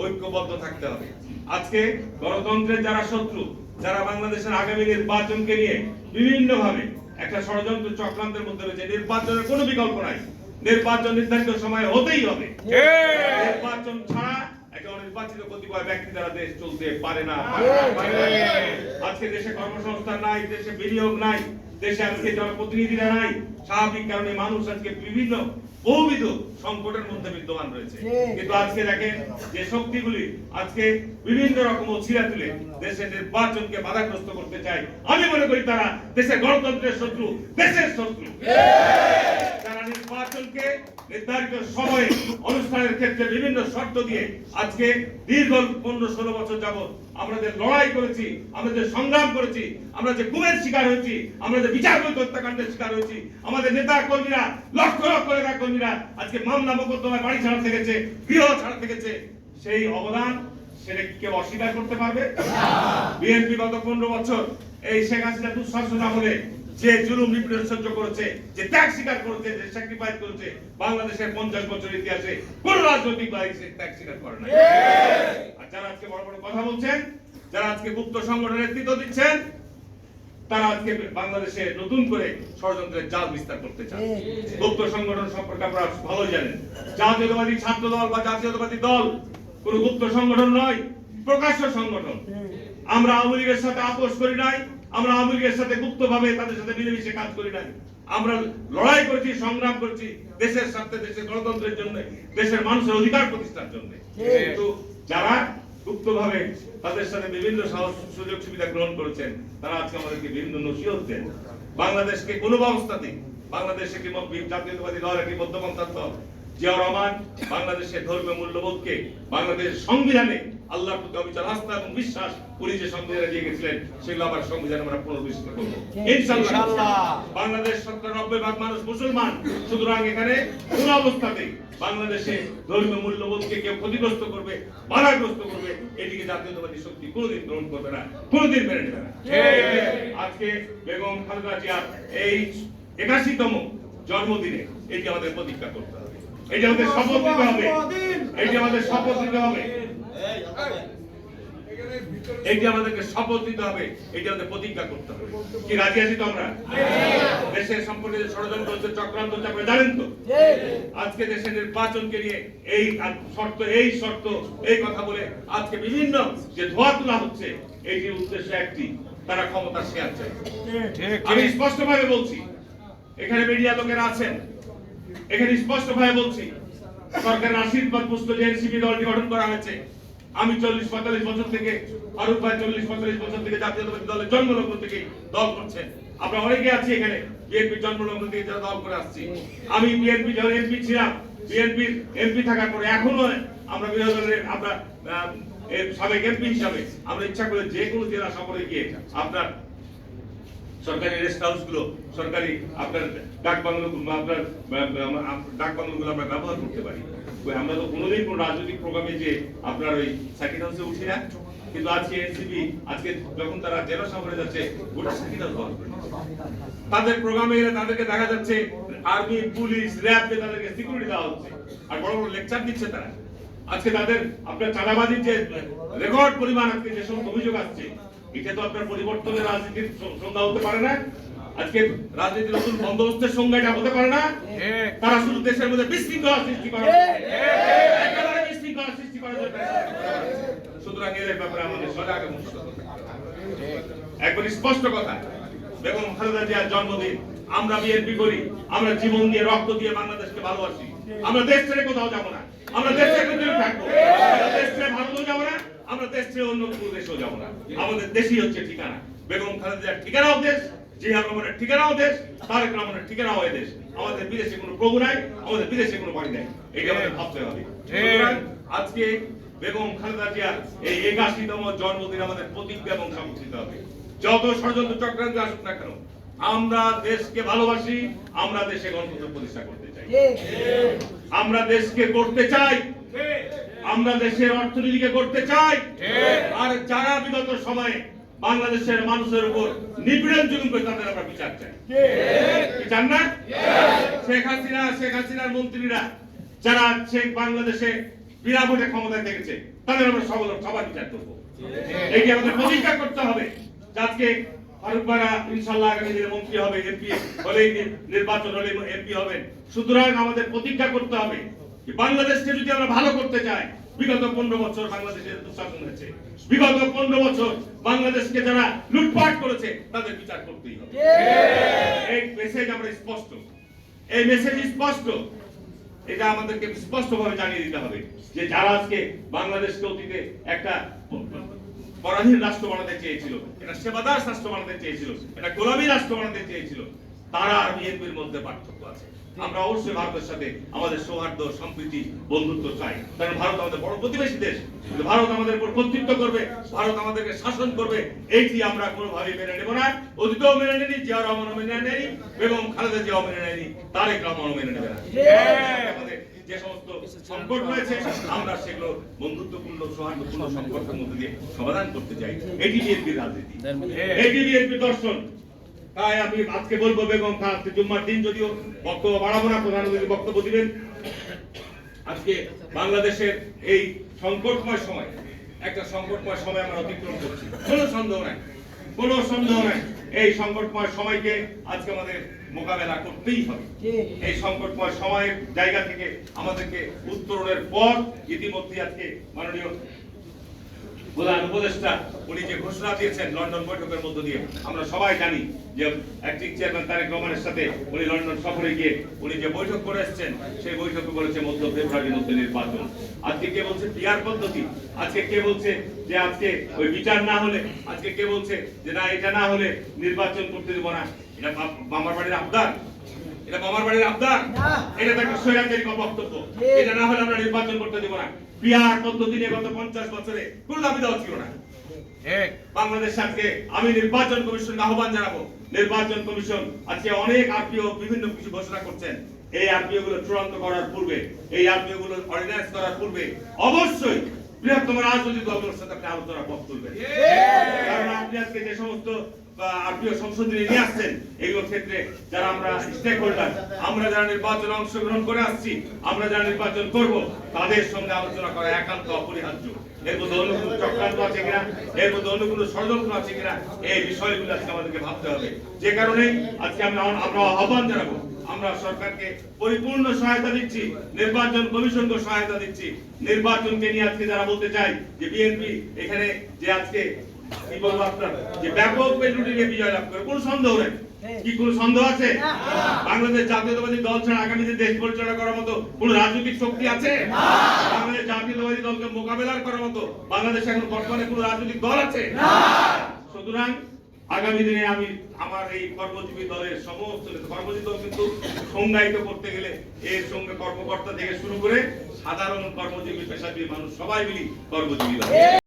ঐক্যবদ্ধ থাকতে হবে। আজকে গণতন্ত্রের যারা শত্রু, যারা বাংলাদেশের আগামী নির্বাচনকে নিয়ে বিভিন্ন ভাবে একটা ষড়যন্ত্র চক্রান্তের মধ্যে রয়েছে, নির্বাচনের কোনো বিকল্প নাই। নির্বাচন নির্ধারিত সময় হতেই হবে। নির্বাচন ছাড়া একটা অনির্বাচিত কতিপয় ব্যক্তি দ্বারা দেশ চলতে পারে না। আজকে দেশে কর্মসংস্থান নাই, দেশে বিনিয়োগ নাই, দেশে আজকে জনপ্রতিনিধিরা নাই। স্বাভাবিক কারণে মানুষ আজকে বিভিন্ন বহুবিধ সংকটের মধ্যে বিদ্যমান রয়েছে। কিন্তু আজকে দেখেন যে শক্তিগুলি আজকে বিভিন্ন রকম অছিলা তুলে দেশের নির্বাচনকে বাধাগ্রস্ত করতে চায়। আমি মনে করি তারা দেশের গণতন্ত্রের শত্রু, দেশের শত্রু। তারা নির্বাচনকে নির্ধারিত সময়ে অনুষ্ঠানের ক্ষেত্রে বিভিন্ন শর্ত দিয়ে আজকে দীর্ঘ 15-16 বছর যাবত আমরা যে লড়াই করেছি, আমরা যে সংগ্রাম করেছি, আমরা যে গুমের শিকার হয়েছি, আমরা যে বিচার বৈধ হত্যাকাণ্ডের শিকার হয়েছি, আমাদের নেতা কর্মীরা লক্ষ লক্ষ নেতা কর্মীরা আজকে মামলা মোকদ্দমায় বাড়ি ছাড়া থেকেছে, গৃহ ছাড়া থেকেছে, সেই অবদান সেটা কেউ অস্বীকার করতে পারবে? বিএনপি গত 15 বছর এই শেখ হাসিনা দুঃশাসন আমলে যে জুলুম নিপীড়ন সহ্য করেছে, যে ত্যাগ স্বীকার করেছে, যে স্যাক্রিফাইস করেছে, বাংলাদেশের 50 বছরের ইতিহাসে কোন রাজনৈতিক দল ত্যাগ স্বীকার করে না। আর যারা আজকে বড় বড় কথা বলছেন, যারা আজকে গুপ্ত সংগঠনের নেতৃত্ব দিচ্ছেন, তারা আজকে বাংলাদেশে নতুন করে ষড়যন্ত্রের জাল বিস্তার করতে চান। গুপ্ত সংগঠন সম্পর্কে আপনারা ভালো জানেন। জাতীয়তাবাদী ছাত্র দল বা জাতীয়তাবাদী দল কোন গুপ্ত সংগঠন নয়, প্রকাশ্য সংগঠন। আমরা আওয়ামী লীগের সাথে আপোষ করি নাই, আমরা আওয়ামী লীগের সাথে গুপ্তভাবে তাদের সাথে মিলেমিশে কাজ করি নাই। আমরা লড়াই করেছি, সংগ্রাম করেছি দেশের স্বার্থে, দেশের গণতন্ত্রের জন্য, দেশের মানুষের অধিকার প্রতিষ্ঠার জন্য। কিন্তু যারা গুপ্তভাবে তাদের সাথে বিভিন্ন সুযোগ সুবিধা গ্রহণ করেছেন, তারা আজকে আমাদেরকে বিভিন্ন নসিহত দেন। বাংলাদেশকে কোনো অবস্থাতেই, বাংলাদেশ একটি জাতীয়তাবাদী দল, একটি মধ্যপন্থার দল। জিয়াউর রহমান বাংলাদেশের ধর্মীয় মূল্যবোধকে, বাংলাদেশের সংবিধানে আল্লাহর প্রতি অবিচল আস্থা এবং বিশ্বাস উনি যে সংবিধানে দিয়ে গেছিলেন, সেগুলো আবার সংবিধানে আমরা পুনর্বিবেচনা করব ইনশাআল্লাহ। বাংলাদেশ 90% মানুষ মুসলমান, সুতরাং এখানে কোন অবস্থাতেই বাংলাদেশে ধর্মীয় মূল্যবোধকে কেউ ক্ষতিগ্রস্ত করবে, বাধাগ্রস্ত করবে, এটিকে জাতীয়তাবাদী শক্তি কোনোদিন গ্রহণ করবে না, কোনোদিন মেনে নেবে না। আজকে বেগম খালেদা জিয়ার এই 81তম জন্মদিনে এটি আমাদের প্রতিজ্ঞা করতে হবে, এটি আমাদের শপথ নিতে হবে, এটি আমাদের শপথ নিতে হবে, এটি আমাদেরকে শপথ নিতে হবে, এটি আমাদের প্রতিজ্ঞা করতে হবে। কি রাজি আছি তো আমরা? দেশের সম্পর্কে যে ষড়যন্ত্র হচ্ছে, চক্রান্ত হচ্ছে, আপনারা জানেন তো। আজকে দেশের নির্বাচনকে নিয়ে এই শর্ত এই কথা বলে আজকে বিভিন্ন যে ধোয়া তোলা হচ্ছে, এইটির উদ্দেশ্য একটি, তারা ক্ষমতা শেয়ার চায়। আমি স্পষ্টভাবে বলছি, এখানে মিডিয়া লোকেরা আছেন, এখানে স্পষ্টভাবে বলছি, সরকারের আশীর্বাদ পুষ্ট যে এনসিপি দলটি গঠন করা হয়েছে, আমি 40-45 বছর থেকে, ফারুক ভাই 40-45 বছর থেকে জাতীয়তাবাদী দলের জন্মলগ্ন থেকে দল করছেন। আমরা অনেকে আছি এখানে বিএনপির জন্মলগ্ন থেকে যারা দল করে আসছি। আমি বিএনপি যখন এমপি ছিলাম, বিএনপির এমপি থাকার পরে এখনো আমরা বিরোধী দলের আমরা সাবেক এমপি হিসাবে আমরা ইচ্ছা করে যে কোনো জেলা সফরে গিয়ে আপনার সরকারি রেস্ট হাউস গুলো, সরকারি আপনার ডাক বাংলোগুলো, আপনার ডাক বাংলোগুলো আমরা ব্যবহার করতে পারি। আমরা তো কোনোদিন কোনো রাজনৈতিক প্রোগ্রামে যে আপনার ওই সার্কিট হাউসে উঠি না, কিন্তু আজকে এনসিপি আজকে যখন তারা জেলা সফরে যাচ্ছে, গোটা সার্কিট হাউস ব্যবহার করে। তাদের প্রোগ্রামে গেলে তাদেরকে দেখা যাচ্ছে আর্মি, পুলিশ, র্যাবকে তাদেরকে সিকিউরিটি দেওয়া হচ্ছে, আর বড় বড় লেকচার দিচ্ছে তারা। আজকে তাদের আপনার চাঁদাবাজির যে রেকর্ড পরিমাণ আজকে যে সমস্ত অভিযোগ আসছে, এটা তো আপনার পরিবর্তনের রাজনীতির সংজ্ঞা হতে পারে না। আজকে রাজনীতির নতুন বন্দোবস্তের সংজ্ঞা এটা হতে পারে না। তারা শুধু দেশের মধ্যে বিশৃঙ্খলা সৃষ্টি করে, একেবারে বিশৃঙ্খলা সৃষ্টি করার জন্য। সুতরাং এর ব্যাপারে আমাদের সজাগ এবং সতর্ক থাকতে হবে। একবার স্পষ্ট কথা, বেগম খালেদা জিয়ার জন্মদিন আমরা বিএনপি করি, আমরা জীবন দিয়ে রক্ত দিয়ে বাংলাদেশকে ভালোবাসি। আমরা দেশ ছেড়ে কোথাও যাবো না, আমরা দেশ ছেড়ে কোথাও থাকবো, দেশ ছেড়ে ভারতেও যাবো না, আমরা দেশ ছেড়ে অন্য কোনো দেশেও যাবো না। আমাদের দেশই হচ্ছে ঠিকানা। বেগম খালেদা জিয়ার ঠিকানাও দেশ, জিয়াউর রহমানের ঠিকানাও দেশ, তারেক রহমানের ঠিকানাও দেশ। আমাদের বিদেশে কোনো প্রভু নাই, আমাদের বিদেশে কোনো বাড়ি নাই, এটা আমাদের ভাবতে হবে। আজকে বেগম খালেদা জিয়ার এই 81তম জন্মদিন আমাদের প্রতিজ্ঞা এবং শপথ নিতে হবে। যত ষড়যন্ত্র চক্রান্ত আসুক না কেন, আমরা দেশকে ভালোবাসি, আমরা দেশে গণতন্ত্র প্রতিষ্ঠা করতে চাই, আমরা দেশকে করতে চাই, আমরা দেশের অর্থনীতিকে করতে চাই। আর যারা বিগত সময়ে বাংলাদেশের মানুষের উপর নিপীড়ন জুলুম করে, তাদের আমরা বিচার চাই। চান না? শেখ হাসিনার মন্ত্রীরা যারা বাংলাদেশে বিনা ভোটে ক্ষমতায় থেকেছে, তাদের আমরা সবার বিচার করবো। এইটি আমাদের প্রতিজ্ঞা করতে হবে। আজকে ফারুক ভাইরা ইনশাআল্লাহ আগামী দিনে মন্ত্রী হবে, এমপি হলেই নির্বাচন হলে এমপি হবেন। সুতরাং আমাদের প্রতিজ্ঞা করতে হবে যে বাংলাদেশকে যদি আমরা ভালো করতে চাই, বিগত 15 বছর বাংলাদেশের দুঃশাসন হয়েছে, বিগত 15 বছর বাংলাদেশকে যারা লুটপাট করেছে তাদের বিচার করতেই হবে। এই মেসেজ আমরা স্পষ্ট, এই মেসেজ স্পষ্ট, এটা আমাদেরকে স্পষ্টভাবে জানিয়ে দিতে হবে যে যারা আজকে বাংলাদেশকে অতীতে একটা পরাধীন রাষ্ট্র বানাতে চেয়েছিল, এটা সেবাদার রাষ্ট্র বানাতে চেয়েছিল, এটা গোলামী রাষ্ট্র বানাতে চেয়েছিল, তারা আর বিএনপির মধ্যে পার্থক্য আছে। আমরা অবশ্যই ভারতের সাথে আমাদের সৌহার্দ্য, সম্প্রীতি, বন্ধুত্ব চাই, কারণ ভারত আমাদের বড় প্রতিবেশী দেশ। কিন্তু ভারত আমাদের উপর কর্তৃত্ব করবে, ভারত আমাদেরকে শাসন করবে, এইটি আমরা কোনোভাবেই মেনে নেব না। অতীতেও মেনে নেনি, জিয়া রহমানও মেনে নেয়নি, এবং খালেদা জিয়াও মেনে নেয়নি, তারেক রহমানও মেনে নেবে না। আমাদের যে সমস্ত সংকট রয়েছে আমরা সেগুলো বন্ধুত্বপূর্ণ, সৌহার্দ্যপূর্ণ সম্পর্কের মধ্যে দিয়ে সমাধান করতে চাই। এটি বিএনপির রাজনীতি, এটি বিএনপির দর্শন। তাই আমি আজকে বলবো, বেগম খান আজকে জুম্মার দিন, যদিও বক্তব্য বাড়াবো না, প্রধানমন্ত্রী বক্তব্য দিবেন। আজকে বাংলাদেশের এই সংকটময় সময়, একটা সংকটময় সময় আমরা অতিক্রম করছি, কোনো সন্দেহ নাই, কোনো সন্দেহ নাই। এই সংকটময় সময়কে আজকে আমাদের মোকাবেলা করতেই হবে। এই সংকটময় সময়ের জায়গা থেকে আমাদেরকে উত্তরণের পর ইতিমধ্যে আজকে মাননীয় প্রধান উপদেষ্টা উনি যে ঘোষণা দিয়েছেন লন্ডন বৈঠকের মধ্য দিয়ে, আমরা সবাই জানি যে অ্যাক্টিং চেয়ারম্যান তারেক রহমানের সাথে উনি লন্ডন সফরে গিয়ে উনি যে বৈঠক করে এসেছেন, সেই বৈঠকে বলেছে মধ্য ফেব্রুয়ারির মধ্যে নির্বাচন। আজকে কে বলছে পিআর পদ্ধতি, আজকে কে বলছে যে আজকে ওই বিচার না হলে, আজকে কে বলছে যে না এটা না হলে নির্বাচন করতে দেব না। এটা মামার বাড়ির আবদার, এটা মামার বাড়ির আবদার, এটা তো একটা স্বৈরাচারী বক্তব্য। এটা না হলে আমরা নির্বাচন করতে দেব না। পিআর পদ্ধতি নিয়ে গত 50 বছরে কোনো দাবি দেওয়া ছিল না। বাংলাদেশ আজকে আমি নির্বাচন কমিশনকে আহ্বান জানাবো, নির্বাচন কমিশন আজকে অনেক আরপিও বিভিন্ন কিছু ঘোষণা করছেন। এই আরপিও গুলো চূড়ান্ত করার পূর্বে, এই আরপিও গুলো অর্ডিন্যান্স করার পূর্বে অবশ্যই বৃহত্তম রাজনৈতিক দলগুলোর সাথে আপনি আলোচনা পথ তুলবেন। কারণ আপনি আজকে যে সমস্ত আরপিও সংশোধনী নিয়ে আসছেন, এগুলোর ক্ষেত্রে যারা আমরা স্টেক হোল্ডার, আমরা যারা নির্বাচনে অংশগ্রহণ করে আসছি, আমরা যারা নির্বাচন করব, তাদের সঙ্গে আলোচনা করা একান্ত অপরিহার্য। এর মধ্যে অন্য কোনো চক্রান্ত আছে কিনা, এর মধ্যে অন্য কোনো ষড়যন্ত্র আছে কিনা, এই বিষয়গুলো আজকে আমাদেরকে ভাবতে হবে। যে কারণে আজকে আমরা আহ্বান জানাবো, আমরা সরকারকে পরিপূর্ণ সহায়তা দিচ্ছি, নির্বাচন কমিশনকে সহায়তা দিচ্ছি। নির্বাচনকে নিয়ে আজকে যারা বলতে চাই যে বিএনপি এখানে যে আজকে কি বলবো আপনার যে ব্যাপক মেজরিটিতে বিজয় লাভ করে, কোনো সন্দেহ নেই। কি কোনো সন্দেহ আছে? বাংলাদেশ জাতীয়তাবাদী দল ছাড়া আগামীতে দেশ পরিচালনা করার মতো কোন রাজনৈতিক শক্তি আছে? বাংলাদেশ জাতীয়তাবাদী দলকে মোকাবেলা করার মতো বাংলাদেশে এখন বর্তমানে কোন রাজনৈতিক দল আছে? সুতরাং আগামী দিনে আমি আমার এই কর্মজীবী দলের সমস্ত কর্মজীবী দল কিন্তু সংজ্ঞায়িত করতে গেলে এর সঙ্গে কর্মকর্তা থেকে শুরু করে সাধারণ কর্মজীবী, পেশাজীবী মানুষ সবাই মিলি কর্মজীবী দল।